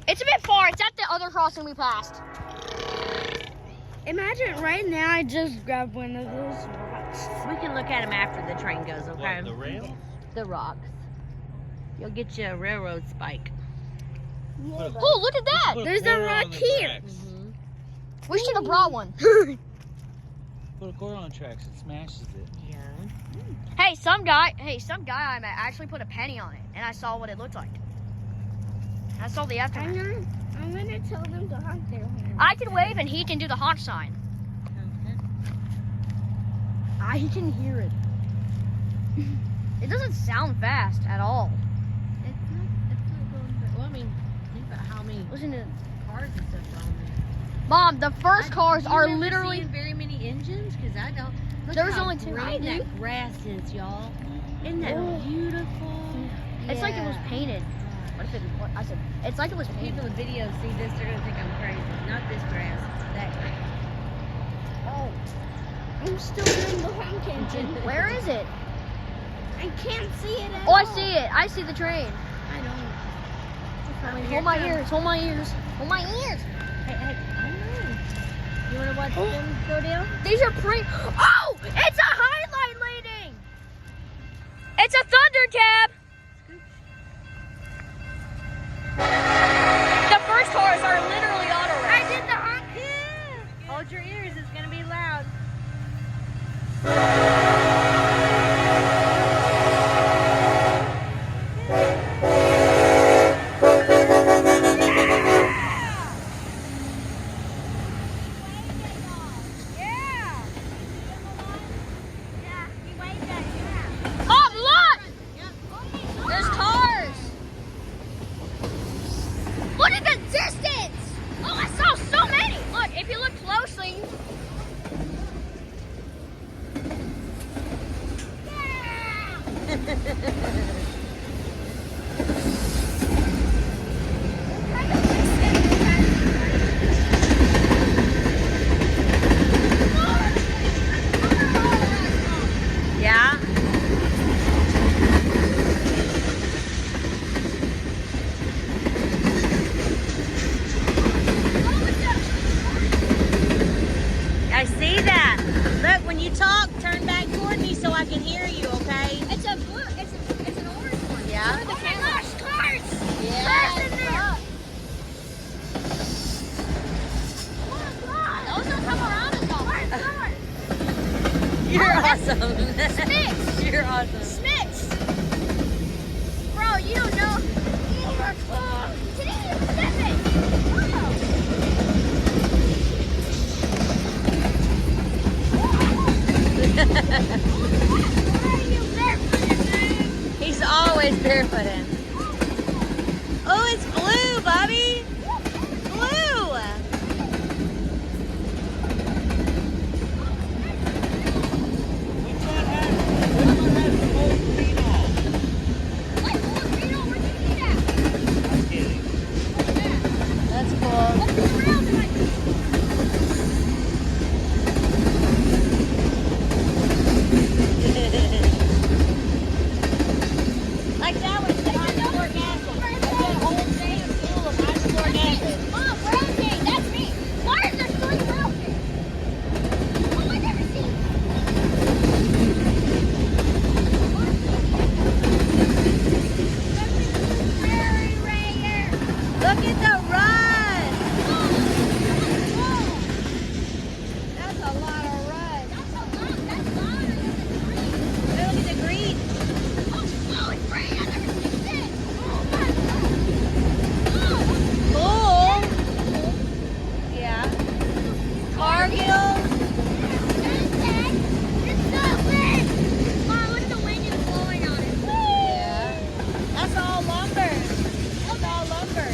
It's a bit far. It's at the other crossing we passed. Imagine right now I just grabbed one of those rocks. We can look at them after the train goes, okay? What, the rails? The rocks. You'll get you a railroad spike. Yeah, Oh, look at that. There's a rock here. We should have brought one. Put a quarter on the tracks, it smashes it. Yeah. Hey, some guy I met actually put a penny on it, and I saw what it looked like. I saw the aftermath. I'm gonna tell them to honk their horn. I can wave and he can do the honk sign. I can hear it. It doesn't sound fast at all. It's not going fast. Well, I mean, think about how many Listen to cars and stuff on there. Mom, the first cars You are never literally. seen very many engines? Because I don't. Look There's how only two. green I do. that grass is, y'all. Isn't that Oh. beautiful? It's like it was Yeah. painted. What if it? What I said? It's like it was painted. People in the video see this, they're gonna think I'm crazy. Not this grass, that grass. Oh, I'm still doing the honk engine. Where is it? I can't see it at Oh, all. I see it. I see the train. I don't. Hold my ears. Hold my ears. Hold my ears. Hey, I know. You wanna watch them go down? These are pretty. Oh! It's a highlight leading! It's a Thunder Cab! The first cars are literally auto race. I did the honk. Yeah. Hold your ears, it's gonna be loud. Mom, look! There's cars. Look at the distance! Oh, I saw so many! Look, if you look closely. Yeah? I see that. Look, when you talk, turn back toward me so I can hear you, okay? It's a blue, it's an orange one. Yeah? Oh my gosh, cars! Yeah. Cars in there! Those don't come around as often. Cars! You're Oh, that's awesome. Smiths! You're awesome. Smiths! Bro, you don't know. Today is Pacific! He's always barefooted. Oh, it's blue, Bobby. Blue. Which one has full green on? I'm kidding. That's cool. Like that was the hydrochloric acid. That's that whole thing is full of hydrochloric acid. Mom, rotate, that's me. Why is there 3 rotates? Oh, I never seen. Look at the run. That's a lot of run. Look at the green. Cool. Yeah. Cargill. Yeah. That's all lumber. That's all lumber.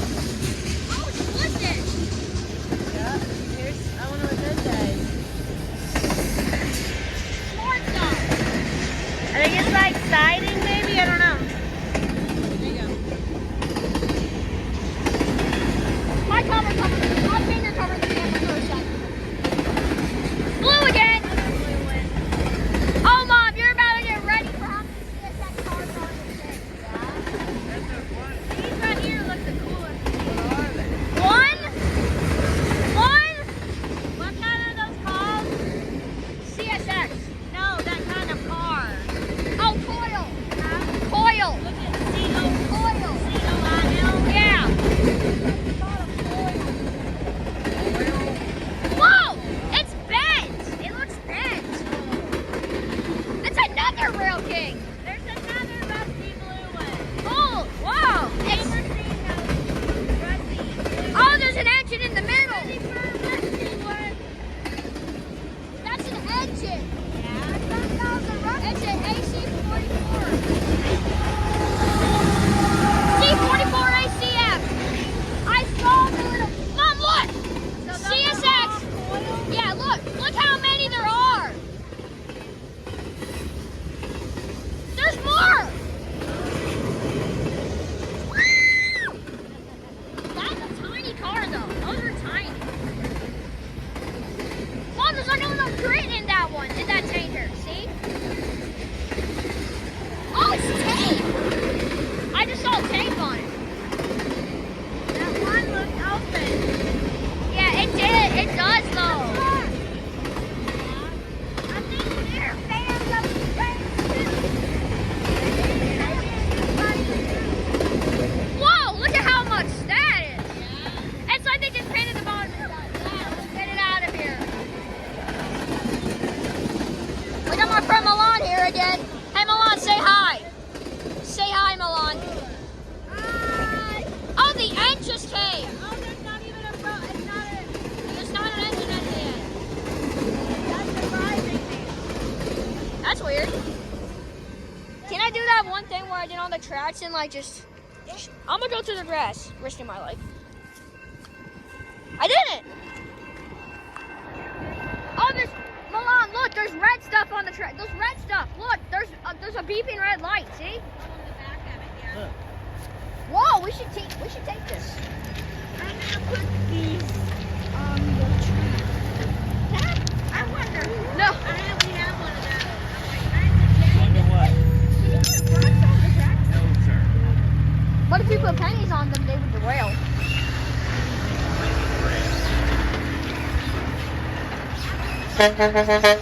weird. Can I do that one thing where I did on the tracks and like just... I'm gonna go through the grass, risking my life. I didn't! Oh, there's... Milan, look, there's red stuff on the track. There's red stuff. Look, there's a beeping red light, see? Look. Whoa, we should take this. I'm gonna put these on the track. I wonder. No. We have one of those. Wonder what? Did you put rocks on the track? No, sir. But if we put pennies on them, they would derail. Red.